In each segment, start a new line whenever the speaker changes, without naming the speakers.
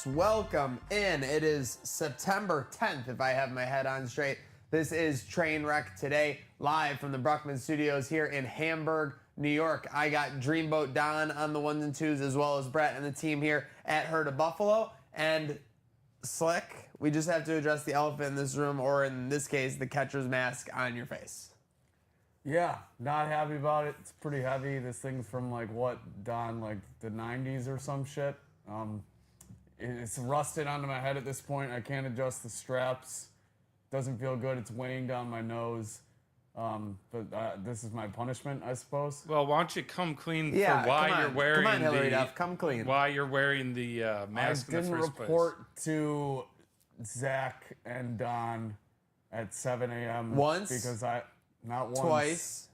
folks. Welcome in. It is September 10th, if I have my head on straight. This is Trainwreck today, live from the Bruckman Studios here in Hamburg, New York. I got Dreamboat Don on the ones and twos, as well as Brett and the team here at Herd of Buffalo. And Slick, we just have to address the elephant in this room, or in this case, the catcher's mask on your face.
Yeah, not happy about it. It's pretty heavy. This thing's from like what, Don, like the 90s or some shit. It's rusted onto my head at this point. I can't adjust the straps. Doesn't feel good. It's weighing down my nose. But this is my punishment, I suppose.
Well, why don't you come clean for
Yeah,
why you're wearing
come on, Hillary Duff, come clean.
why you're wearing the mask in the first place.
I didn't report to Zach and Don at 7 a.m.
Once?
Because not once.
Twice.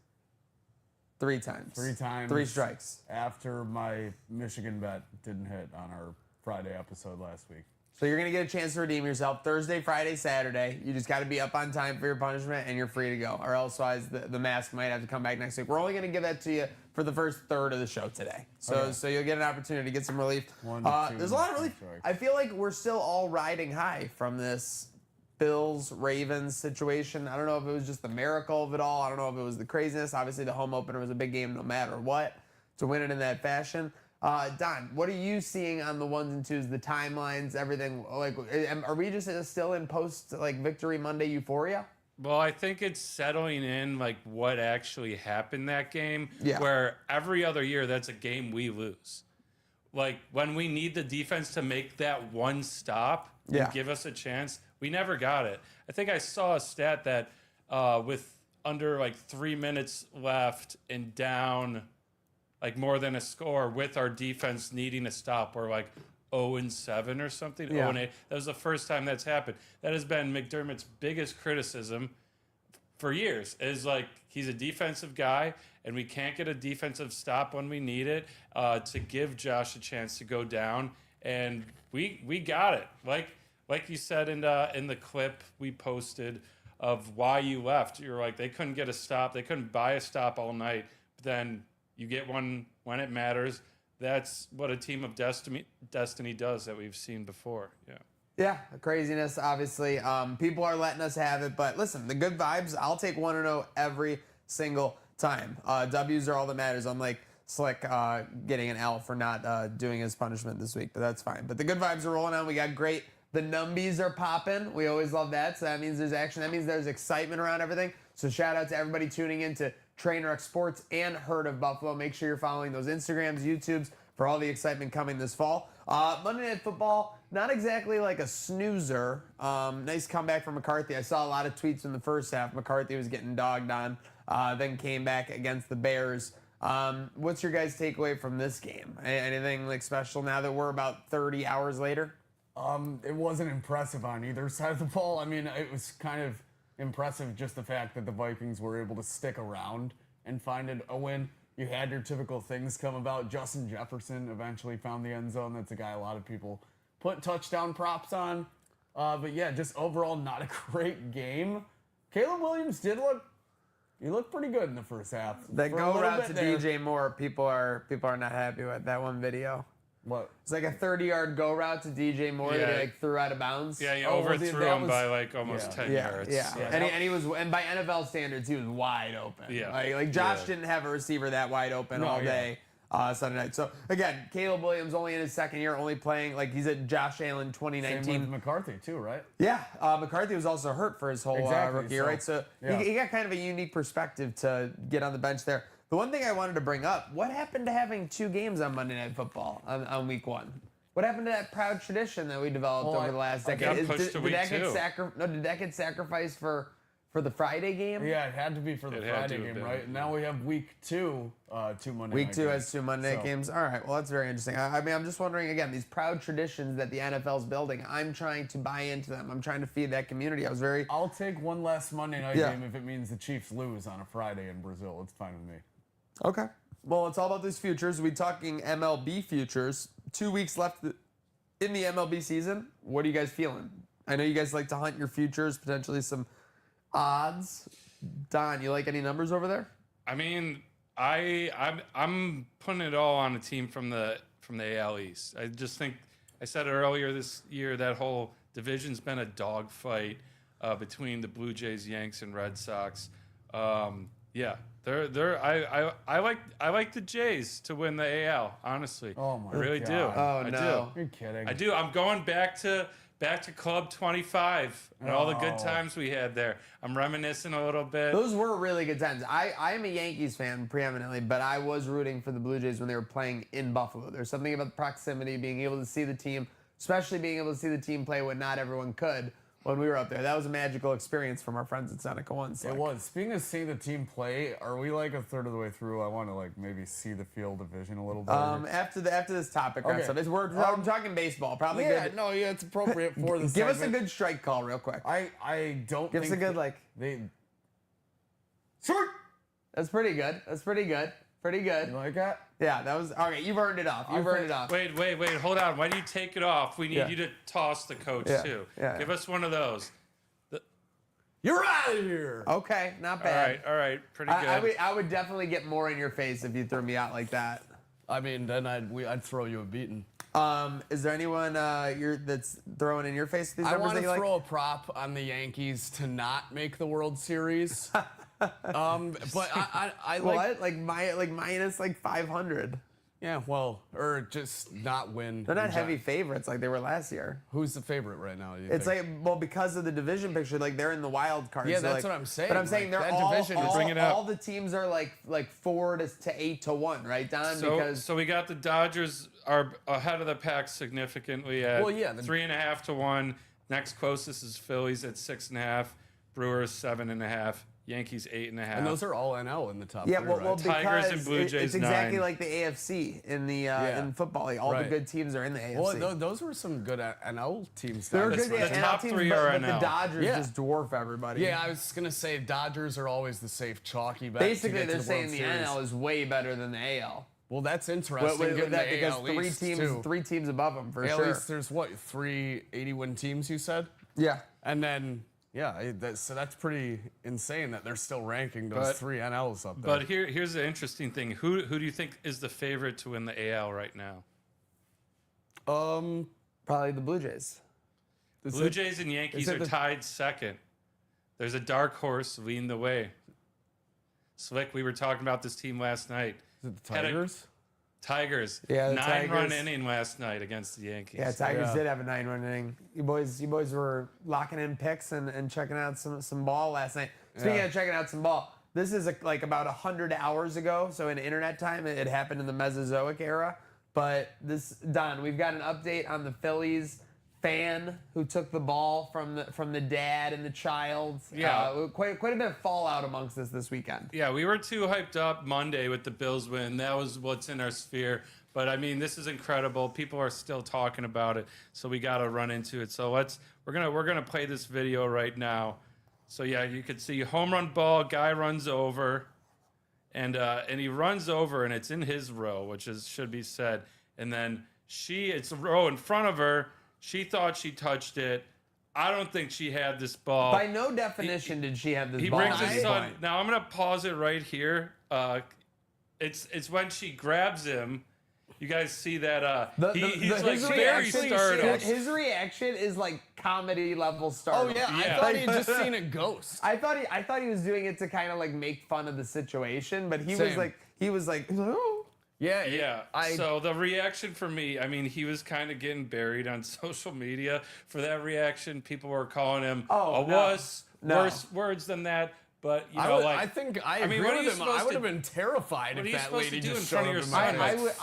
3 times.
3 times.
3 strikes.
After my Michigan bet didn't hit on our Friday episode last week.
So you're going to get a chance to redeem yourself Thursday, Friday, Saturday. You just got to be up on time for your punishment, and you're free to go. Or elsewise, the mask might have to come back next week. We're only going to give that to you for the first third of the show today. So you'll get an opportunity to get some relief. There's a lot of relief. I feel like we're still all riding high from this Bills-Ravens situation. I don't know if it was just the miracle of it all. I don't know if it was the craziness. Obviously, the home opener was a big game no matter what to win it in that fashion. Don, what are you seeing on the ones and twos, the timelines, everything? Like, are we just still in post Victory Monday euphoria?
Well, I think it's settling in like what actually happened that game.
Yeah.
Where every other year that's a game we lose. Like when we need the defense to make that one stop and give us a chance, we never got it. I think I saw a stat that with under like 3 minutes left and down like more than a score with our defense needing a stop, we're like 0-7 or something. 0-8. That was the first time that's happened. That has been McDermott's biggest criticism for years, is like he's a defensive guy and we can't get a defensive stop when we need it to give Josh a chance to go down. And we got it. Like you said in the clip we posted of why you left, you're like, they couldn't get a stop. They couldn't buy a stop all night. But then you get one when it matters. That's what a team of destiny does that we've seen before.
Yeah, craziness, obviously. People are letting us have it. But listen, the good vibes, I'll take 1-0 every single time. W's are all that matters. Unlike Slick getting an L for not doing his punishment this week, but that's fine. But the good vibes are rolling on. We got great. The numbies are popping. We always love that. So that means there's action. That means there's excitement around everything. So shout out to everybody tuning in to Trainwreck Sports and Herd of Buffalo. Make sure you're following those Instagrams, YouTubes for all the excitement coming this fall. Monday Night Football, not exactly like a snoozer. Nice comeback from McCarthy. I saw a lot of tweets in the first half. McCarthy was getting dogged on, then came back against the Bears. What's your guys' takeaway from this game? Anything like special now that we're about 30 hours later?
It wasn't impressive on either side of the ball. I mean, it was kind of impressive just the fact that the Vikings were able to stick around and find a win. You had your typical things come about. Justin Jefferson eventually found the end zone. That's a guy a lot of people put touchdown props on. But yeah, just overall not a great game. Caleb Williams he looked pretty good in the first half.
That go route to DJ Moore, people are not happy with that one video.
What?
It's like a 30-yard go route to DJ Moore that he threw out of bounds.
Yeah, he overthrew him by like almost 10 yards.
Yeah. And he was, and by NFL standards, he was wide open.
Yeah.
Like Josh didn't have a receiver that wide open all day Sunday night. So again, Caleb Williams only in his second year, only playing like he's at Josh Allen 2019.
Same with McCarthy too, right?
Yeah, McCarthy was also hurt for his whole rookie year, right? So he got kind of a unique perspective to get on the bench there. The one thing I wanted to bring up, what happened to having 2 games on Monday Night Football on week 1? What happened to that proud tradition that we developed over the last decade? Did that get sacrificed for the Friday game?
Yeah, it had to be for the Friday game, right? And now we have week 2, 2 Monday
Week
night
2
games.
has 2 Monday night games. All right, well, that's very interesting. I mean, I'm just wondering, again, these proud traditions that the NFL's building, I'm trying to buy into them. I'm trying to feed that community.
I'll take one less Monday night game if it means the Chiefs lose on a Friday in Brazil. It's fine with me.
Okay. Well, it's all about these futures. We're talking MLB futures. 2 weeks left in the MLB season. What are you guys feeling? I know you guys like to hunt your futures, potentially some odds. Don, you like any numbers over there?
I mean, I'm putting it all on a team from the AL East. I just think I said it earlier this year, that whole division's been a dogfight between the Blue Jays, Yanks, and Red Sox. Yeah, I like the Jays to win the AL. Honestly,
Oh my
I really do.
Oh,
I
no.
You're kidding.
I do. I'm going back to Club 25 and all the good times we had there. I'm reminiscing a little bit.
Those were really good times. I am a Yankees fan preeminently, but I was rooting for the Blue Jays when they were playing in Buffalo. There's something about the proximity, being able to see the team, especially being able to see the team play when not everyone could when we were up there. That was a magical experience from our friends at Seneca One.
It was. Speaking of seeing the team play, are we like a third of the way through? I want to like maybe see the field of vision a little bit.
After this topic wraps
Okay.
up, we're talking baseball. Probably good.
No, yeah, it's appropriate for the
Give us a
segment.
good strike call real quick.
I don't
Give us
think
a good like.
they
That's pretty good. That's pretty good. Pretty good.
you like that?
Yeah, that was okay. You've earned it off. You've earned it off.
Wait, hold on. Why do you take it off? We need
Yeah.
you to toss the coach
Yeah.
too.
Yeah.
Give us one of those.
You're out of here.
Okay, not bad.
All right, pretty good.
I would definitely get more in your face if you threw me out like that.
I mean, then I'd throw you a beating.
Is there anyone that's throwing in your face these
I
numbers
want
that
to
you like?
throw a prop on the Yankees to not make the World Series. But I like,
What? Like minus like 500.
yeah, well, or just not win.
They're not heavy favorites like they were last year.
Who's the favorite right now? You
It's
think?
like, well, because of the division picture, like they're in the wild card.
Yeah,
so,
that's
like,
what I'm saying.
But I'm saying
Like,
they're
that
all,
division is-
Bring it up.
all the teams are like 4 to 8 to 1, right, Don?
So we got the Dodgers are ahead of the pack significantly at
Well, yeah,
3.5 to 1. Next closest is Phillies at 6.5. Brewers 7.5. Yankees 8.5.
and those are all NL in the top
yeah,
three,
well,
right?
well,
Tigers
because
and Blue Jays
it's exactly
9.
like the AFC in the in football. Like, all the
Right.
good teams are in the AFC.
Well, those were some good NL teams.
They're
That's
good
right. The
NL
top
teams,
three
but,
are
but the
NL.
Dodgers
Yeah.
just dwarf everybody.
Yeah, I was gonna say Dodgers are always the safe chalky bet.
Basically,
to get to
they're
the
saying
World
the
Series.
NL is way better than the AL.
Well, that's
With
interesting. Getting
that,
the
because
AL East, too.
three teams above them for
AL
sure.
East, there's what 3 80-win teams you said,
Yeah.
and then so that's pretty insane that they're still ranking those
But-
3 NLs up there.
But here's the interesting thing. Who do you think is the favorite to win the AL right now?
Probably the Blue Jays.
Blue Jays and Yankees
it
are
the-
tied second. There's a dark horse leading the way. Slick, we were talking about this team last night.
is it the
had a-
Tigers?
Tigers.
Yeah, the
9-run
Tigers.
inning last night against the Yankees.
Yeah, Tigers
Yeah.
did have a 9-run inning. You boys were locking in picks and checking out some ball last night. Speaking
Yeah.
of checking out some ball, this is like about 100 hours ago. So in internet time, it happened in the Mesozoic era. But Don, we've got an update on the Phillies fan who took the ball from the dad and the child.
Yeah.
Quite a bit of fallout amongst us this weekend.
Yeah, we were too hyped up Monday with the Bills win. That was what's in our sphere. But I mean, this is incredible. People are still talking about it, so we got to run into it. So we're gonna play this video right now. So yeah, you could see home run ball. Guy runs over, and he runs over, and it's in his row, which should be said. And then it's a row in front of her. She thought she touched it. I don't think she had this ball.
By no definition did she have this
He
ball.
brings
at
his
this
son.
point.
Now I'm gonna pause it right here. It's when she grabs him. You guys see that? He's like
his
very
reaction-
startled.
His reaction is like comedy level
Oh
startled.
yeah, I
Yeah.
thought he had just seen a ghost.
I thought he was doing it to kind of like make fun of the situation, but he
Same.
was like, oh.
Yeah,
Yeah.
I
So the reaction for me, I mean, he was kind of getting buried on social media for that reaction. People were calling him
Oh,
a
no.
wuss,
No.
worse words than that. But you know,
I think I agree
mean, what are
with
you
him. I
supposed
would
to-
have been terrified
what are
if
you
that
supposed
lady
to do
just
in front
showed
of
up
your
in
son?
my
I
face.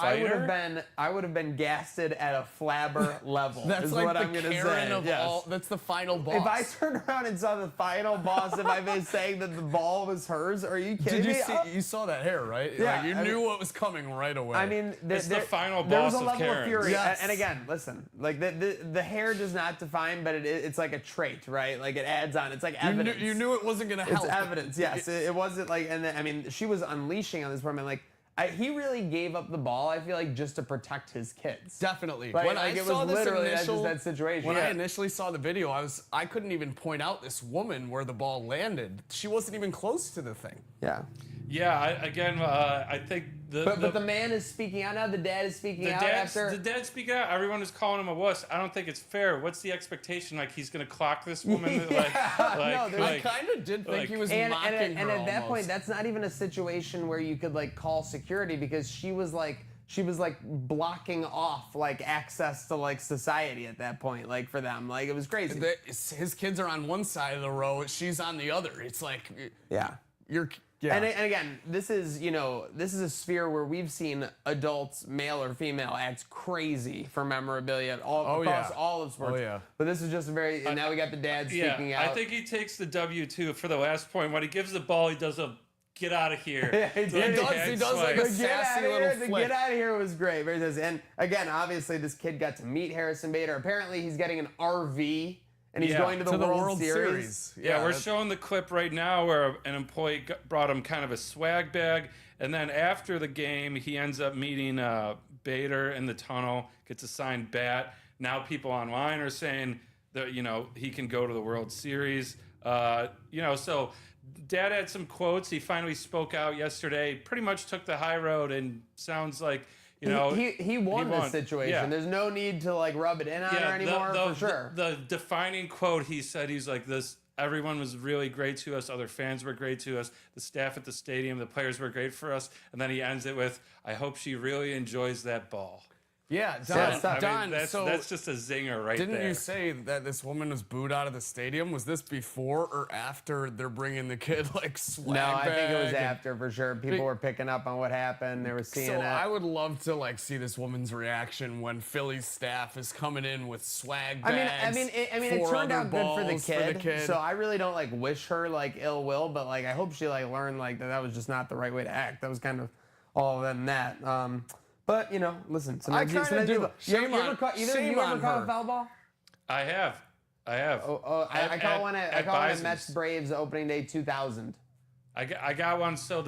Like,
would have been gasted at a flabber level.
That's
is
like
what
the
I'm gonna
Karen
say.
of
Yes.
all. That's the final boss.
If I turned around and saw the final boss, if I've been saying that the ball was hers, are you kidding
Did you
me?
see? You saw that hair, right?
Yeah,
Like, you
I
knew
mean-
what was coming right away.
I mean,
It's the final
there was
boss
a
of
level of
Karens.
fury.
Yes.
And again, listen, like the hair does not define, but it's like a trait, right? Like it adds on. It's like evidence.
you knew it wasn't gonna help.
It's evidence, yes. It wasn't like, and then, I mean, she was unleashing on this woman. Like, he really gave up the ball, I feel like, just to protect his kids.
Definitely.
Like,
when
like,
I
it
saw
was
this
literally
initial,
that situation.
When
Yeah.
I initially saw the video, I couldn't even point out this woman where the ball landed. She wasn't even close to the thing.
Yeah.
Yeah, I think
But the man is speaking out now. The dad is speaking out after.
The dad's speaking out. Everyone is calling him a wuss. I don't think it's fair. What's the expectation? Like he's gonna clock this woman?
No,
I kind of did think he was mocking her
and at that
almost.
point, that's not even a situation where you could like call security because she was like blocking off like access to like society at that point, like for them, like it was crazy.
His kids are on one side of the row, she's on the other. It's like,
Yeah. And again, this is a sphere where we've seen adults, male or female, act crazy for memorabilia across all of sports.
Oh, yeah.
But this is just a very, and now we got the dad speaking out.
I think he takes the W too for the last point. When he gives the ball, he does a get out of here.
Yeah, he
does like a sassy little
The
flick.
get out of here was great. Very nice. And again, obviously, this kid got to meet Harrison Bader. Apparently, he's getting an RV. And he's going to the World Series.
Yeah, we're showing the clip right now where an employee brought him kind of a swag bag. And then after the game, he ends up meeting Bader in the tunnel, gets a signed bat. Now people online are saying that, he can go to the World Series. So Dad had some quotes. He finally spoke out yesterday, pretty much took the high road and sounds like,
he won this situation.
Yeah.
There's no need to like rub it in on her anymore, for sure.
The defining quote he said, he's like, everyone was really great to us. Other fans were great to us. The staff at the stadium, the players were great for us. And then he ends it with, I hope she really enjoys that ball.
Yeah, Don,
that's just a zinger right there.
Didn't you say that this woman was booed out of the stadium? Was this before or after they're bringing the kid like swag
No, I think it was
bag
after for sure. People were picking up on what happened. They were seeing it.
I would love to like see this woman's reaction when Philly's staff is coming in with swag bags.
It turned out good for the kid. So I really don't like wish her like ill will, but like I hope she like learned like that was just not the right way to act. That was kind of all than that. But listen.
I kind of do.
You ever caught a foul ball?
I have.
I caught one at Mets Braves opening day 2000.
I got one. So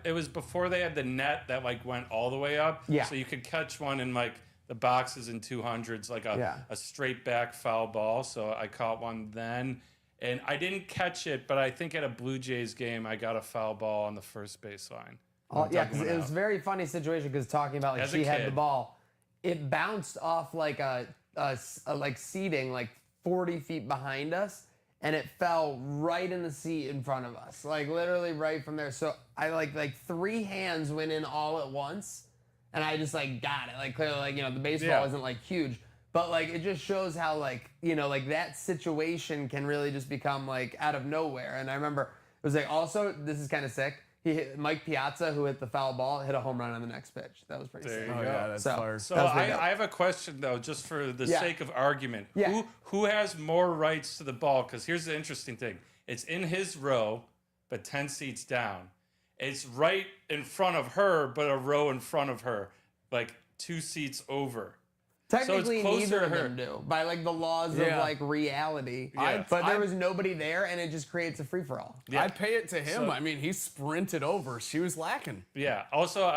it was before they had the net that like went all the way up.
Yeah.
So you could catch one in like the boxes in 200s, like a straight back foul ball. So I caught one then. And I didn't catch it, but I think at a Blue Jays game, I got a foul ball on the first baseline.
Yeah, because it was a very funny situation. Because talking about like she had the ball, it bounced off like a seating like 40 feet behind us, and it fell right in the seat in front of us, like literally right from there. So I like three hands went in all at once, and I just like got it. Like clearly, like the baseball isn't like huge, but like it just shows how like like that situation can really just become like out of nowhere. And I remember it was like also this is kind of sick. Mike Piazza, who hit the foul ball, hit a home run on the next pitch. That was pretty sick.
Oh, yeah, that's fire.
So I have a question, though, just for the sake of argument.
Yeah.
Who has more rights to the ball? Because here's the interesting thing. It's in his row, but 10 seats down. It's right in front of her, but a row in front of her, like 2 seats over.
Technically,
so it's
neither of
closer
them do by like the laws of like reality.
Yeah.
But there was nobody there, and it just creates a free for all.
Yeah. I pay it to him. He sprinted over. She was lacking.
Yeah. Also,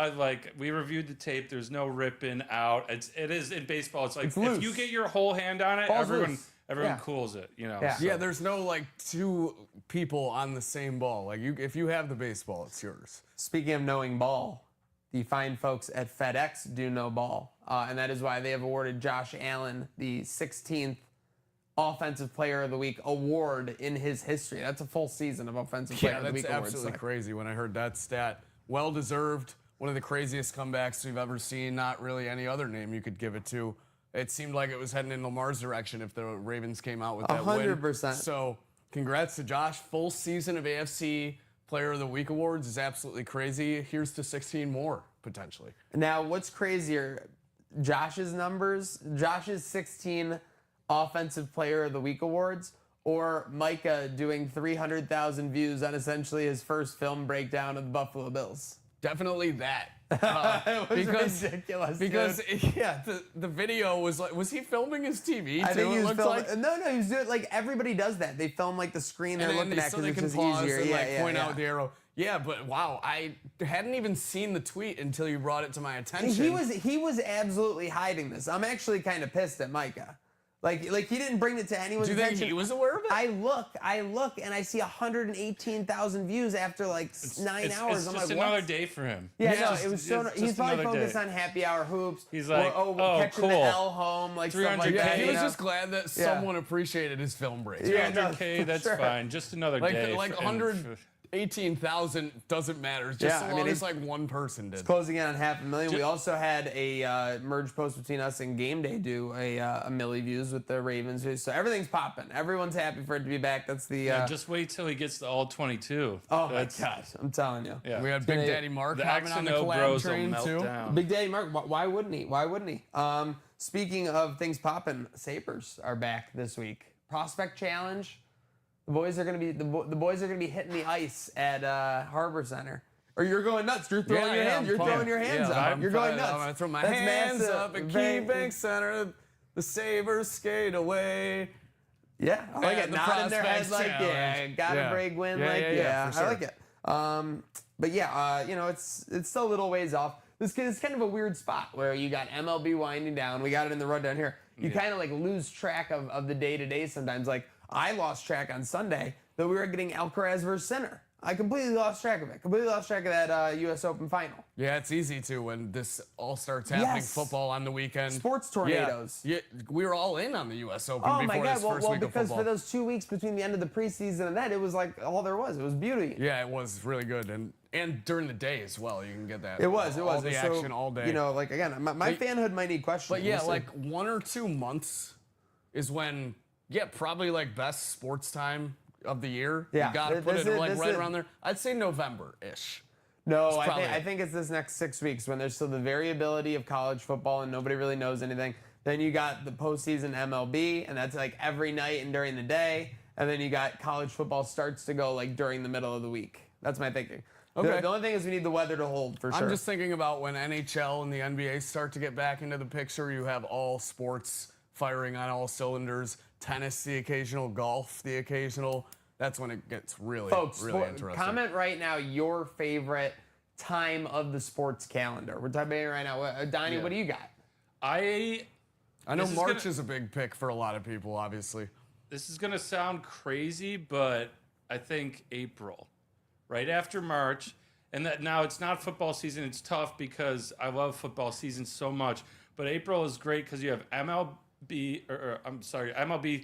we reviewed the tape. There's no ripping out. It is in baseball. It's like
it's loose.
If you get your whole hand on it, everyone cools it.
Yeah.
Yeah. There's no like two people on the same ball. Like if you have the baseball, it's yours.
Speaking of knowing ball, the fine folks at FedEx do know ball. And that is why they have awarded Josh Allen the 16th Offensive Player of the Week award in his history. That's a full season of Offensive Player of the Week awards.
Yeah, that's absolutely crazy when I heard that stat. Well-deserved. One of the craziest comebacks we've ever seen. Not really any other name you could give it to. It seemed like it was heading in Lamar's direction if the Ravens came out with that
100%.
win. So congrats to Josh. Full season of AFC Player of the Week awards is absolutely crazy. Here's to 16 more, potentially.
Now, what's crazier, Josh's numbers, Josh's 16 Offensive Player of the Week awards, or Micah doing 300,000 views on essentially his first film breakdown of the Buffalo Bills?
Definitely that.
It was ridiculous.
Because the video was like, was he filming his TV too?
I think he was filming.
Like?
No, he was doing like everybody does that. They film like the screen they're looking at
so
because
they
it's
can
just
pause
easier.
and point out the arrow. Yeah, but wow, I hadn't even seen the tweet until you brought it to my attention.
He was absolutely hiding this. I'm actually kind of pissed at Micah. Like he didn't bring it to anyone's
Do you think
attention.
he was aware of it?
I look, and I see 118,000 views after like 9 hours.
It's
I'm
just
like,
another
what?
day for him.
Yeah,
It's
no,
just-
it was so.
it's
He's
just
probably
another
focused
day.
on happy hour hoops.
He's like, oh,
catching
cool.
the L home, like stuff like
300K,
that.
He
you
was
know?
just glad that someone appreciated his film break.
Yeah, no,
300K,
for
that's
sure.
fine. Just another day.
Like
for-
118,000 doesn't matter. Just
Yeah,
so
I
long
mean,
as like one person did.
Closing in on 500,000. We also had a merge post between us and Game Day do a milli views with the Ravens views. So everything's popping. Everyone's happy for it to be back. That's the.
Yeah, just wait till he gets to all 22.
Oh
That's,
my gosh! I'm telling you.
Yeah.
We had
gonna-
Big Daddy Mark
The
hopping
X
on
and
the
O
collab
bros will
train
melt
too.
down.
Big Daddy Mark. Why wouldn't he? Why wouldn't he? Speaking of things popping, Sabres are back this week. Prospect Challenge. The boys are gonna be the boys are gonna be hitting the ice at Harbor Center. Or you're going nuts. You're throwing your hands. You're throwing your hands up. You're going nuts.
I'm gonna throw my
That's
hands
massive.
up at
Very-
KeyBank Center. The Sabres skate away.
Yeah, I like
And
it.
the
Nodding their heads
Prospect
like,
Challenge.
gotta
Yeah.
break win,
Yeah,
like,
yeah, for
I
sure.
like it. But yeah, it's still a little ways off. This is kind of a weird spot where you got MLB winding down. We got it in the rundown here. You kind of like lose track of the day-to-day sometimes. Like, I lost track on Sunday that we were getting Alcaraz versus Sinner. I completely lost track of it. Completely lost track of that U.S. Open final.
Yeah, it's easy to when this all starts happening.
Yes.
Football on the weekend.
Sports tornadoes.
Yeah, we were all in on the U.S. Open
Oh
before
my God!
this
Well,
first week of
because
football.
for those 2 weeks between the end of the preseason and that, it was like all there was. It was beauty.
Yeah, it was really good, and during the day as well, you can get that.
It was.
all the
So,
action all day.
You know, like again, my fanhood might need questioning.
But yeah,
We'll see.
like 1 or 2 months is when, probably like best sports time of the year.
Yeah,
You gotta put
this
it
is-
like
this
right
is-
around there. I'd say November-ish.
No,
It's probably-
I think it's this next 6 weeks when there's still the variability of college football and nobody really knows anything. Then you got the postseason MLB, and that's like every night and during the day. And then you got college football starts to go like during the middle of the week. That's my thinking.
Okay.
The only thing is we need the weather to hold for sure.
I'm just thinking about when NHL and the NBA start to get back into the picture. You have all sports firing on all cylinders. Tennis, the occasional. Golf, the occasional. That's when it gets really,
Folks,
really interesting.
comment right now your favorite time of the sports calendar. We're talking about it right now. Donnie,
Yeah.
what do you got?
I know
This is
March
gonna-
is a big pick for a lot of people, obviously.
This is going to sound crazy, but I think April, right after March. And that now it's not football season. It's tough because I love football season so much. But April is great because you have MLB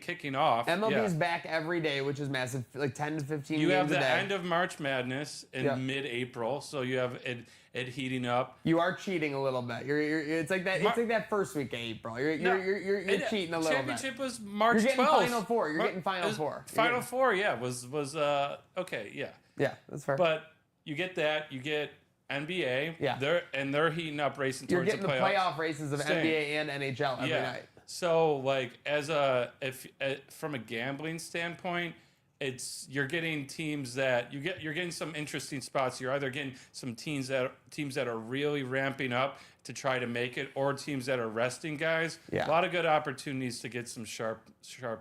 kicking off.
MLB's
Yeah.
back every day, which is massive, like 10 to 15
You
games
have
a
the
day.
end of March Madness in
Yeah.
mid-April, so you have it heating up.
You are cheating a little bit. It's like that. It's like that first week of April. You're cheating a little bit.
Championship was March
You're getting
12th.
Final Four. You're getting Final
It was
Four. You're
Final
getting-
Four, yeah, was okay, yeah.
Yeah, that's fair.
But you get that. You get NBA.
Yeah.
They're heating up, racing
You're
towards
getting the
playoffs.
playoff races of
Same.
NBA and NHL every night.
So like from a gambling standpoint, you're getting teams that you're getting some interesting spots. You're either getting some teams that are really ramping up to try to make it, or teams that are resting guys.
Yeah.
A lot of good opportunities to get some sharp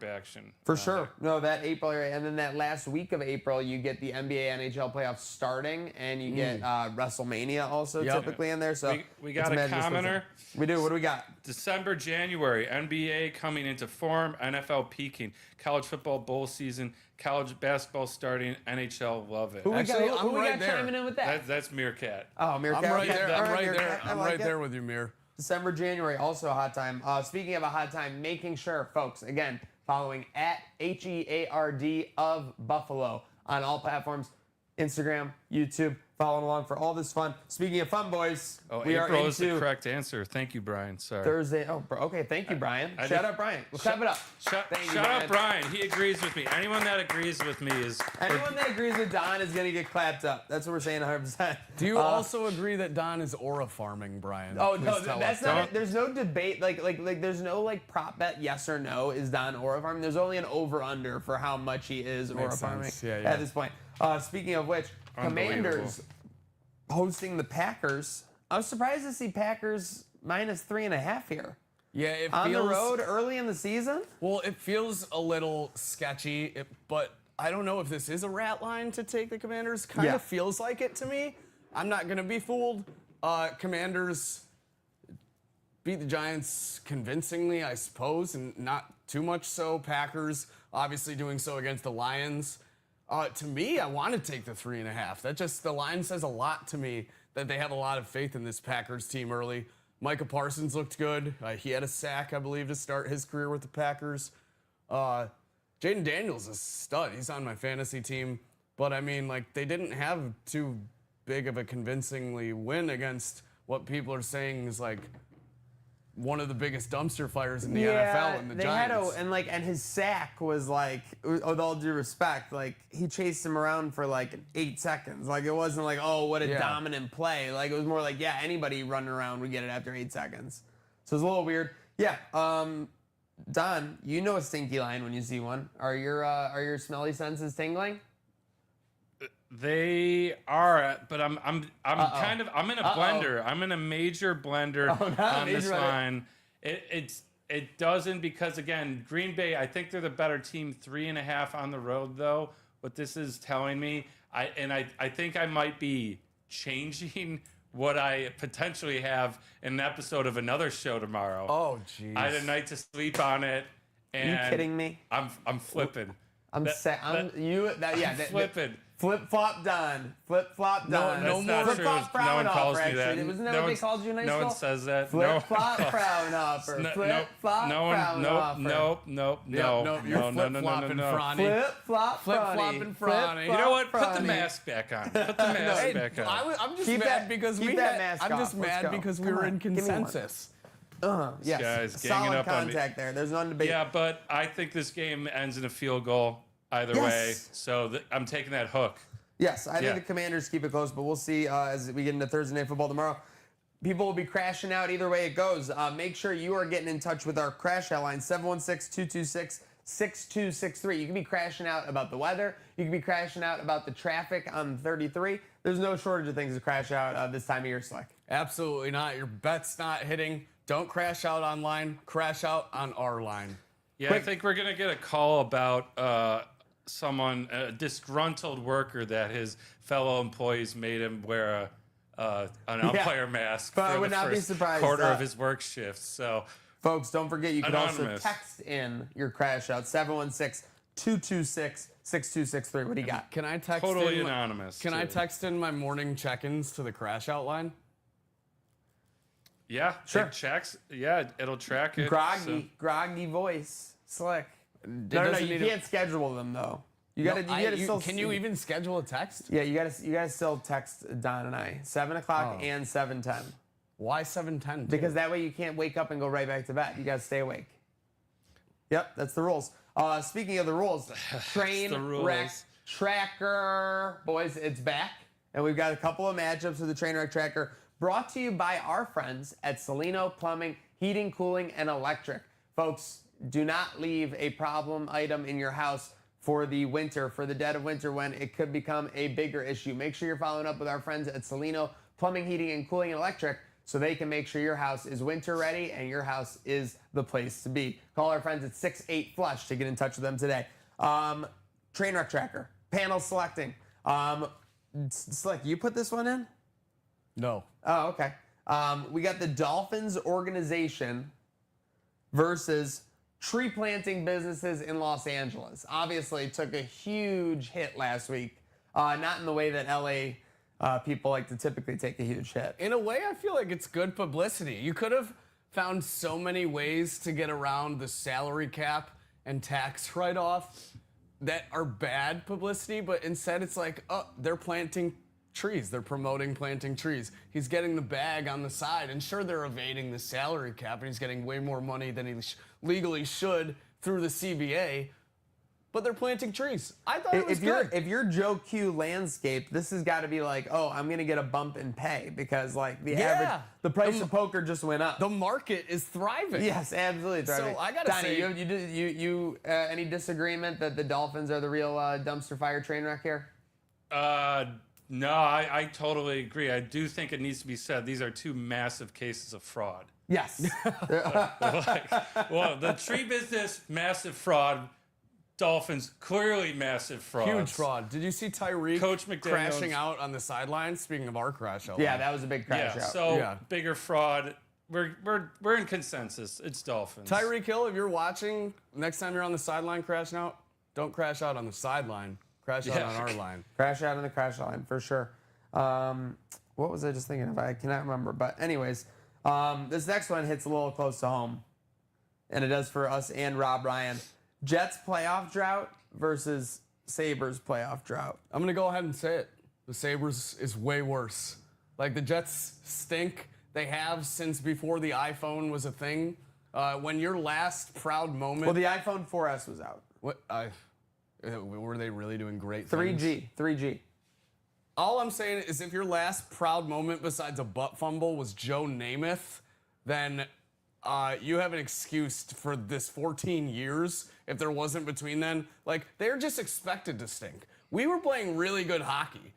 action.
For sure. No, that April area. And then that last week of April, you get the NBA, NHL playoffs starting, and you get WrestleMania also
Yep.
typically in there. So
We got
it's
a
mad just
commenter.
listen. We do. What do we got?
December, January, NBA coming into form, NFL peaking, college football bowl season, college basketball starting, NHL love it.
Who we
Actually,
got, who
I'm
we
right
got
there.
chiming in with that?
That's Meerkat.
Oh, Meerkat.
I'm right
okay.
there.
All
I'm right
Meerkat.
there.
I
I'm
like
right
it.
there with you, Mir.
December, January, also a hot time. Speaking of a hot time, making sure, folks, again, following at HEARD of Buffalo on all platforms, Instagram, YouTube, following along for all this fun. Speaking of fun, boys, we
April
are
is the
into
correct answer. Thank you, Brian. Sorry.
Thursday. Oh, okay, thank you, Brian.
I
Shout
did-
out, Brian. We'll clap it up.
Shut
Thank you,
up, Brian. He agrees with me. Anyone that agrees with me is.
Anyone that agrees with Don is going to get clapped up. That's what we're saying 100%.
Do you also agree that Don is aura farming, Brian?
Oh
Please
no,
tell
that's
us.
not. There's no debate. Like there's no like prop bet yes or no is Don aura farming. There's only an over under for how much he is aura
Makes
farming
sense. Yeah, yeah.
at this point. Speaking of which,
Unbelievable.
Commanders hosting the Packers. I was surprised to see Packers -3.5 here
Yeah, it
on
feels
the road early in the season.
Well, it feels a little sketchy, but I don't know if this is a rat line to take the Commanders. Kind
Yeah.
of feels like it to me. I'm not gonna be fooled. Commanders beat the Giants convincingly, I suppose, and not too much so. Packers obviously doing so against the Lions. To me, I want to take the 3.5. The line says a lot to me that they have a lot of faith in this Packers team early. Micah Parsons looked good. He had a sack, I believe, to start his career with the Packers. Jaden Daniels is a stud. He's on my fantasy team. But, I mean, like, they didn't have too big of a convincingly win against what people are saying is, like, one of the biggest dumpster fires in the NFL in the Giants.
And his sack was like, with all due respect, like he chased him around for like 8 seconds. Like it wasn't like, oh, what a dominant play. Like it was more like, yeah, anybody running around would get it after 8 seconds. So it's a little weird. Yeah. Don, you know a stinky line when you see one. Are your smelly senses tingling?
They are, but I'm in a blender. I'm in a major blender on this line. It doesn't, because again, Green Bay, I think they're the better team. 3.5 on the road though. What this is telling me, I think I might be changing what I potentially have in an episode of another show tomorrow.
Oh jeez.
I had a night to sleep on it. And
are you kidding me?
I'm flipping.
I'm flipping. Flip-flop done. Flip-flop done.
No more.
Flip-flop
No one calls me
actually.
that.
Wasn't that what they called you in high school?
No one says that.
Flip-flop Fraunhofer. Flip-flop Fraunhofer.
Nope.
You're flip-flopping Franny.
Flip-flop
Flip-flopping Franny.
You know what? Put the mask back on. Put the mask back on.
I'm just mad because we were in consensus.
Yes.
Guys,
solid
up
contact there. There's none debate.
Yeah, but I think this game ends in a field goal either way. So I'm taking that hook.
Yes, I think the Commanders keep it close, but we'll see as we get into Thursday Night Football tomorrow. People will be crashing out either way it goes. Make sure you are getting in touch with our crash out line, 716-226-6263. You can be crashing out about the weather. You can be crashing out about the traffic on 33. There's no shortage of things to crash out this time of year, Slick.
Absolutely not. Your bet's not hitting. Don't crash out online. Crash out on our line.
Yeah, I think we're going to get a call about someone, a disgruntled worker that his fellow employees made him wear an umpire mask
but
for
I would
the
not be
first
surprised,
quarter of his work shift. So,
folks, don't forget you can also
Anonymous.
text in your crash out, 716-226-6263. What do you got?
Can I text
totally anonymous.
Can I text in my morning check-ins to the crash out line?
Yeah,
sure.
It checks. Yeah, it'll track it.
Groggy voice, Slick. No, you can't schedule them though. You gotta.
Can you even schedule a text?
Yeah, you gotta still text Don and I 7 o'clock and 7:10.
Why 7:10?
Because that way you can't wake up and go right back to bed. You gotta stay awake. Yep, that's the rules. Speaking of the rules, TRAINWRECK Tracker, boys, it's back, and we've got a couple of matchups with the TRAINWRECK Tracker. Brought to you by our friends at Salino Plumbing, Heating, Cooling, and Electric. Folks, do not leave a problem item in your house for the winter, for the dead of winter when it could become a bigger issue. Make sure you're following up with our friends at Salino Plumbing, Heating, and Cooling, and Electric so they can make sure your house is winter ready and your house is the place to be. Call our friends at 68-FLUSH to get in touch with them today. TRAINWRECK Tracker, panel selecting. Slick, you put this one in?
No.
Oh, okay. We got the Dolphins organization versus tree planting businesses in Los Angeles. Obviously, took a huge hit last week. Not in the way that LA people like to typically take a huge hit.
In a way, I feel like it's good publicity. You could have found so many ways to get around the salary cap and tax write-off that are bad publicity, but instead it's like, oh, they're planting trees. They're promoting planting trees. He's getting the bag on the side, and sure, they're evading the salary cap, and he's getting way more money than he legally should through the CBA, but they're planting trees. I thought it was good.
If you're Joe Q Landscape, this has got to be like, oh, I'm going to get a bump in pay because like the price of poker just went up.
The market is thriving.
Yes, absolutely thriving.
So I got to say,
you any disagreement that the Dolphins are the real dumpster fire train wreck here?
No, I totally agree. I do think it needs to be said these are two massive cases of fraud.
Yes.
Well, the tree business, massive fraud. Dolphins, clearly massive fraud.
Huge fraud. Did you see Tyreek
Coach McDaniels
crashing out on the sideline? Speaking of our crash out.
Yeah, that was a big crash out.
So bigger fraud we're in consensus. It's Dolphins.
Tyreek Hill, if you're watching, next time you're on the sideline crashing out, don't crash out on the sideline. Crash out on our line.
Crash out on the crash line, for sure. What was I just thinking of? I cannot remember. But anyways, this next one hits a little close to home. And it does for us and Rob Ryan. Jets playoff drought versus Sabres playoff drought.
I'm going to go ahead and say it. The Sabres is way worse. Like, the Jets stink. They have since before the iPhone was a thing. When your last proud moment...
Well, the iPhone 4S was out.
What? Were they really doing great things?
3G.
All I'm saying is if your last proud moment besides a butt fumble was Joe Namath, then you have an excuse for this 14 years if there wasn't between then. Like, they're just expected to stink. We were playing really good hockey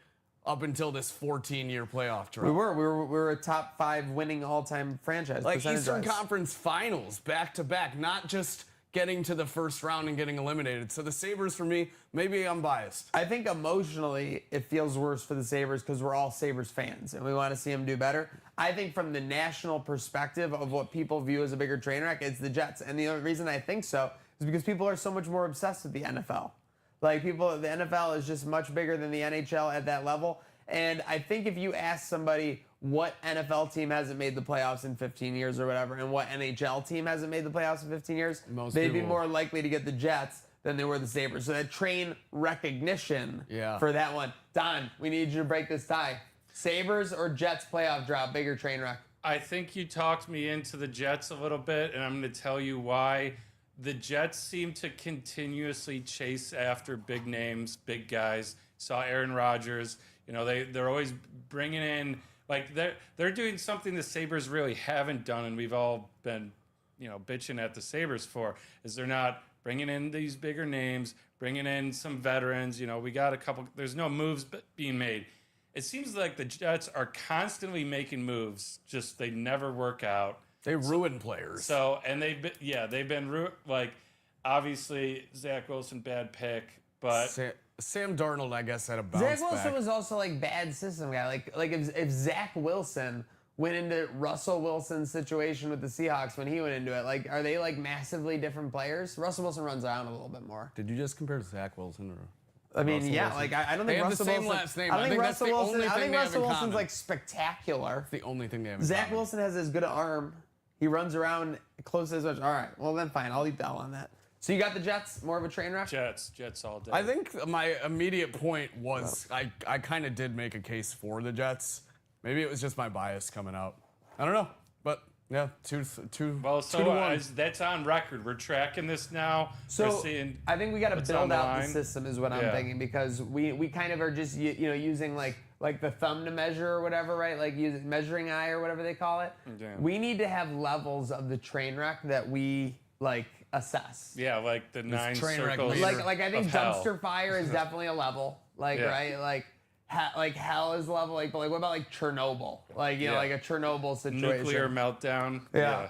up until this 14-year playoff drought.
We were a top 5 winning all-time franchise.
Like Eastern
percentage-wise.
Conference Finals back-to-back, not just getting to the first round and getting eliminated. So the Sabres, for me, maybe I'm biased.
I think emotionally it feels worse for the Sabres because we're all Sabres fans and we want to see them do better. I think from the national perspective of what people view as a bigger train wreck, it's the Jets. And the only reason I think so is because people are so much more obsessed with the NFL. Like, the NFL is just much bigger than the NHL at that level. And I think if you ask somebody what NFL team hasn't made the playoffs in 15 years or whatever, and what NHL team hasn't made the playoffs in 15 years, they'd be more likely to get the Jets than they were the Sabres. So that train recognition for that one. Don, we need you to break this tie. Sabres or Jets playoff drought, bigger train wreck?
I think you talked me into the Jets a little bit, and I'm going to tell you why. The Jets seem to continuously chase after big names, big guys. Saw Aaron Rodgers. You know, they're always bringing in, like, they're doing something the Sabres really haven't done, and we've all been, you know, bitching at the Sabres for, is they're not bringing in these bigger names, bringing in some veterans. You know, we got a couple, there's no moves being made. It seems like the Jets are constantly making moves, just they never work out.
They ruin players.
So, and they've been like, obviously, Zach Wilson, bad pick, but...
Sam Darnold, I guess, had a bounce
Zach Wilson
back.
was also, like, bad system guy. Like if Zach Wilson went into Russell Wilson's situation with the Seahawks when he went into it, like, are they, like, massively different players? Russell Wilson runs around a little bit more.
Did you just compare Zach Wilson or...
I mean,
Russell
yeah,
Wilson?
like, I don't
They
think
have
Russell
the same
Wilson...
last name.
I don't think
that's the
Russell
only
Wilson... I
thing
think
they have
Russell
in
Wilson's,
common.
like, spectacular.
It's the only thing they have in
Zach
common.
Wilson has as good an arm. He runs around close as much. All right, well, then fine. I'll eat the L on that. So you got the Jets, more of a train wreck?
Jets all day.
I think my immediate point was I kind of did make a case for the Jets. Maybe it was just my bias coming out. I don't know, but yeah, two
Well,
to one.
that's on record. We're tracking this now.
So
We're seeing
I think we got to
what's
build
on the
out the
line.
system is what I'm
Yeah.
thinking, because we kind of are just using like the thumb to measure or whatever, right? Like using measuring eye or whatever they call it.
Yeah.
We need to have levels of the train wreck that we like assess.
Yeah, like the 9
train wreck
circles.
meter.
Like I think
of hell.
dumpster fire is definitely a level. Like
Yeah.
right, like hell is a level. Like, but like what about like Chernobyl? Like
Yeah.
like a Chernobyl situation.
Nuclear meltdown.
Yeah.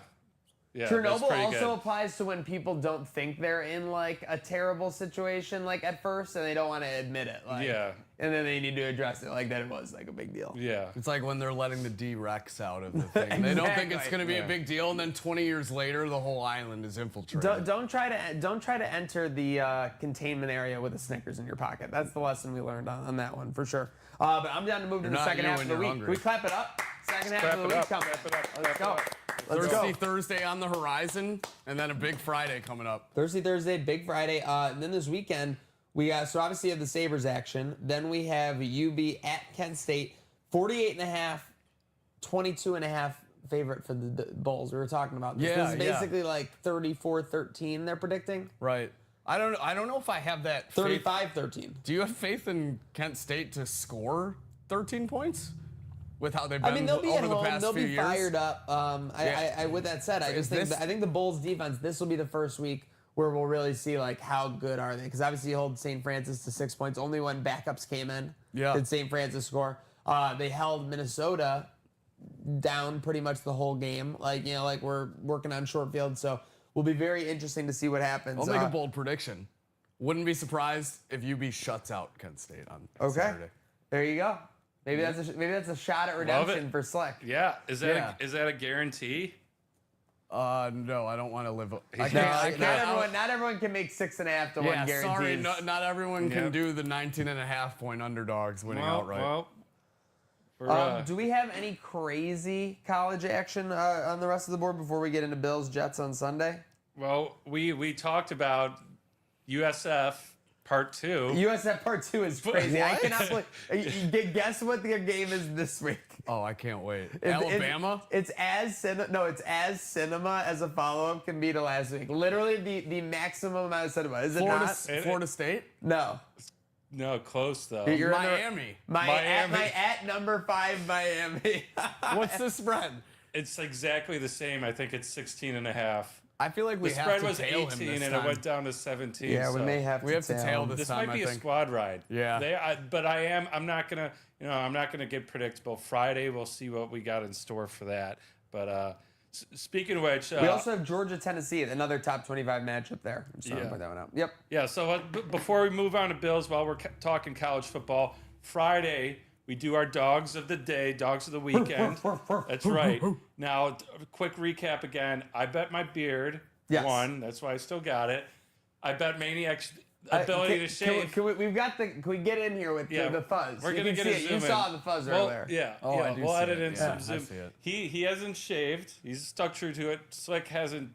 Yeah, that's
Chernobyl
pretty
also
good.
applies to when people don't think they're in like a terrible situation like at first and they don't want to admit it. Like,
Yeah.
And then they need to address it like that it was like a big deal.
Yeah.
It's like when they're letting the D-Rex out of the thing. They don't think it's
Exactly.
going to be
Yeah.
a big deal, and then 20 years later, the whole island is infiltrated.
Don't try to enter the containment area with a Snickers in your pocket. That's the lesson we learned on that one for sure. But I'm down to move to the
not
second
you
half
when
of the
you're
week.
hungry.
We clap it up. Second half
Clap
of the
it
week
up,
coming.
clap it up,
Let's go.
clap it
Let's go.
Thursday on the horizon, and then a big Friday coming up.
Thursday, big Friday. And then this weekend, we got, so obviously you have the Sabres action. Then we have UB at Kent State, 48.5, 22.5 favorite for the Bulls. We were talking about this.
Yeah,
This is basically like 34-13 they're predicting.
Right. I don't know if I have that faith.
35-13.
Do you have faith in Kent State to score 13 points? With how they've been
I mean, they'll be
over
at
the
home.
past
They'll
few
be
years?
fired up.
Yeah.
With that said, I
Is
just think
this-
I think the Bulls defense, this will be the first week where we'll really see like how good are they, because obviously you hold St. Francis to 6 points. Only when backups came in did St. Francis score. They held Minnesota down pretty much the whole game. Like we're working on short field, so will be very interesting to see what happens.
I'll make a bold prediction. Wouldn't be surprised if UB shuts out Kent State on
Okay.
Saturday.
There you go. Maybe that's a shot at redemption for Slick.
Yeah. Is that a guarantee?
No, I don't want to live.
Not everyone can make 6.5 to 1 guarantees.
Sorry, not everyone can do the 19.5 point underdogs winning outright.
Do we have any crazy college action on the rest of the board before we get into Bills Jets on Sunday?
Well, we talked about USF Part 2.
USF Part 2 is crazy.
What?
I cannot believe. Guess what their game is this week?
Oh, I can't wait.
It's-
Alabama?
It's as cinema as a follow-up can be to last week. Literally the maximum amount of cinema. Is it not?
Florida State?
No.
No, close though.
You're
Miami.
My at number 5 Miami.
What's the spread?
It's exactly the same. I think it's 16.5.
I feel like we
The
have
spread
to
was
tail
18
him this
and
time.
it went down to 17.
Yeah,
so
we may have to.
We have to tail this
This
time,
might be
I
a
think.
squad ride.
Yeah.
But I'm not gonna get predictable. Friday, we'll see what we got in store for that. But speaking of which,
We also have Georgia Tennessee, another top 25 matchup there. I'm sorry to put that one out. Yep.
yeah. So before we move on to Bills, while we're talking college football, Friday we do our dogs of the day, dogs of the weekend. That's right. Now, a quick recap again. I bet my beard won. That's why I still got it. I bet Maniac's ability to shave.
Can we get in here with the fuzz?
We're
You
gonna
can
get
see
a
it.
zoom
You
in.
saw the fuzz earlier.
Yeah.
Oh, I do
we'll
see
edit
it.
in
Yeah,
some
I
zoom.
see it.
He hasn't shaved. He's stuck true to it. Slick hasn't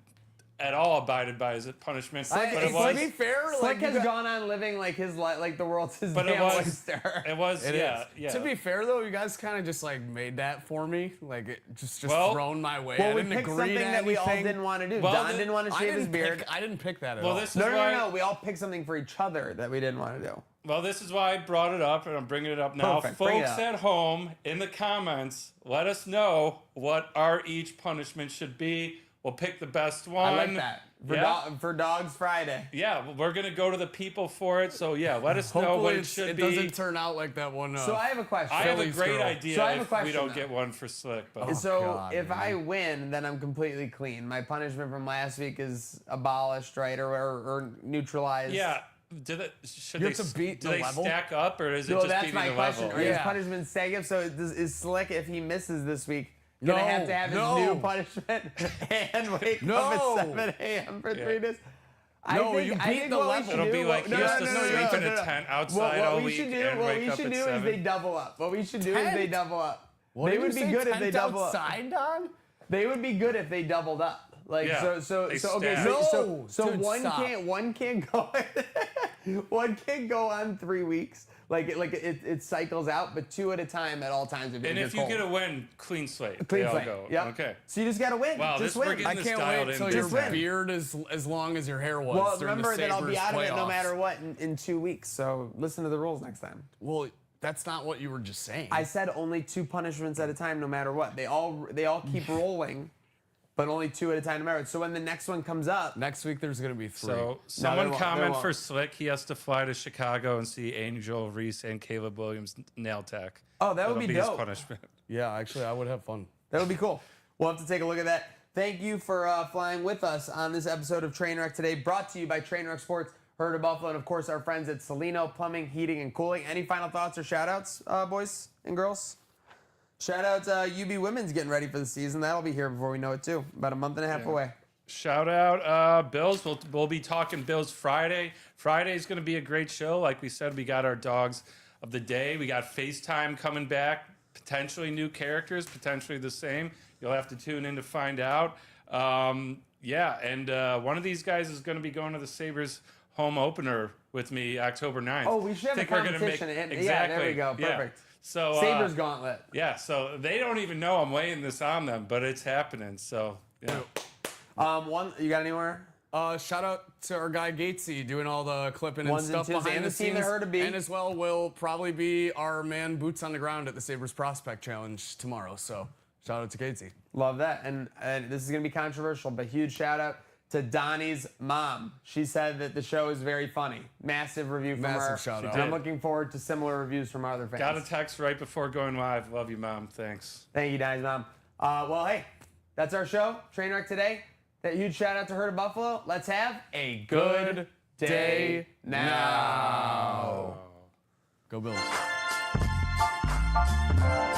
at all abided by his punishment.
To be fair,
Slick
has gone on living like his like the world's his
But
damn
it was-
oyster.
It was, yeah.
To be fair, though, you guys kind of just like made that for me, like it just
Well-
thrown my way.
Well,
I
we
didn't
picked
agree
something
to
that we all
anything.
didn't want to do.
Well,
Don didn't want to shave his beard.
I didn't pick that at
Well,
all.
this is
No,
why.
no. We all picked something for each other that we didn't want to do.
Well, this is why I brought it up, and I'm bringing it up now.
Perfect. Bring it
Folks
up.
at home, in the comments, let us know what our each punishment should be. We'll pick the best one.
I like that. For Dogs Friday.
Yeah, we're gonna go to the people for it. So yeah, let us know
Hopefully
what it should be.
it doesn't turn out like that one.
So I have a question.
I have a
Philly's
great
girl.
idea
So I have a
if we
question,
don't
though.
get one for Slick. But
So
God,
if
man.
I win, then I'm completely clean. My punishment from last week is abolished, right, or neutralized.
yeah, should
You
they
have to beat
do
the
they
level?
stack up or is it
So
just
that's
beating
my
the
question.
level?
Are his
Yeah.
punishments stag up? So is Slick, if he misses this week, gonna have to have his
No.
new punishment and wake
No.
up at 7 a.m. for 3 days?
No, you beat the
what we
level.
should
It'll
do-
be like
no,
he
no,
has to
no, no,
sleep
no,
in
no,
a
no.
tent outside all week and
What
wake
we
up
should
at
do is
7.
they double up. What we should do is they
Tent?
double up.
What
They
did
would
you
be
say,
good if they
tent
double up.
outside, Don?
They would be good if they doubled up. Like
Yeah,
so
they
okay
stack.
so
Dude,
one
stop.
can't go one can't go on 3 weeks. Like it cycles out, but 2 at a time at all times.
And if you get a win, clean slate.
clean
they all
slate.
go.
Yep.
Okay.
So you just gotta win.
Wow,
just
this we're
win.
getting
I
this
can't
dialed
wait
in.
till
Just
your
win.
beard is as long as your hair was.
Well,
during
remember
the
that I'll be
Sabres
out of it no
playoffs.
matter what in 2 weeks. So listen to the rules next time.
Well, that's not what you were just saying.
I said only 2 punishments at a time, no matter what. They all keep rolling, but only 2 at a time, no matter what. So when the next one comes up,
Next week there's gonna be 3.
So
they
someone
won't.
comment
They
for
won't.
Slick. He has to fly to Chicago and see Angel Reese and Caleb Williams nail tech.
Oh, that would
That'll
be
his
dope.
punishment.
Yeah, actually, I would have fun.
that would be cool. We'll have to take a look at that. Thank you for flying with us on this episode of Trainwreck today, brought to you by Trainwreck Sports, Heard of Buffalo, and of course our friends at Salino Plumbing, Heating, and Cooling. Any final thoughts or shout-outs, boys and girls? Shout out UB Women's getting ready for the season. That'll be here before we know it too. About a month and a half away.
Shout out Bills. We'll be talking Bills Friday. Friday's going to be a great show. Like we said, we got our dogs of the day. We got FaceTime coming back. Potentially new characters, potentially the same. You'll have to tune in to find out. And one of these guys is going to be going to the Sabres home opener with me October 9th.
Oh, we should have a
Think we're gonna
competition.
Exactly.
Yeah, there we go.
Yeah.
Perfect.
So
Sabres Gauntlet.
Yeah, so they don't even know I'm laying this on them, but it's happening. So yeah.
You got anywhere?
Shout out to our guy Gatesy doing all the clipping and
Ones and
stuff
twos,
behind
and
the
the team
scenes.
that heard a beat.
And as well will probably be our man boots on the ground at the Sabres Prospect Challenge tomorrow. So shout out to Gatesy.
Love that. And this is going to be controversial, but huge shout out to Donnie's mom. She said that the show is very funny. Massive review from her.
Massive shout out.
And I'm looking forward to similar reviews from our other fans.
Got a text right before going live. Love you, Mom. Thanks.
Thank you, Donnie's mom. Well, hey, that's our show. Trainwreck today. That huge shout out to Herd of Buffalo. Let's have a good day now.
Go Bills.
Bye.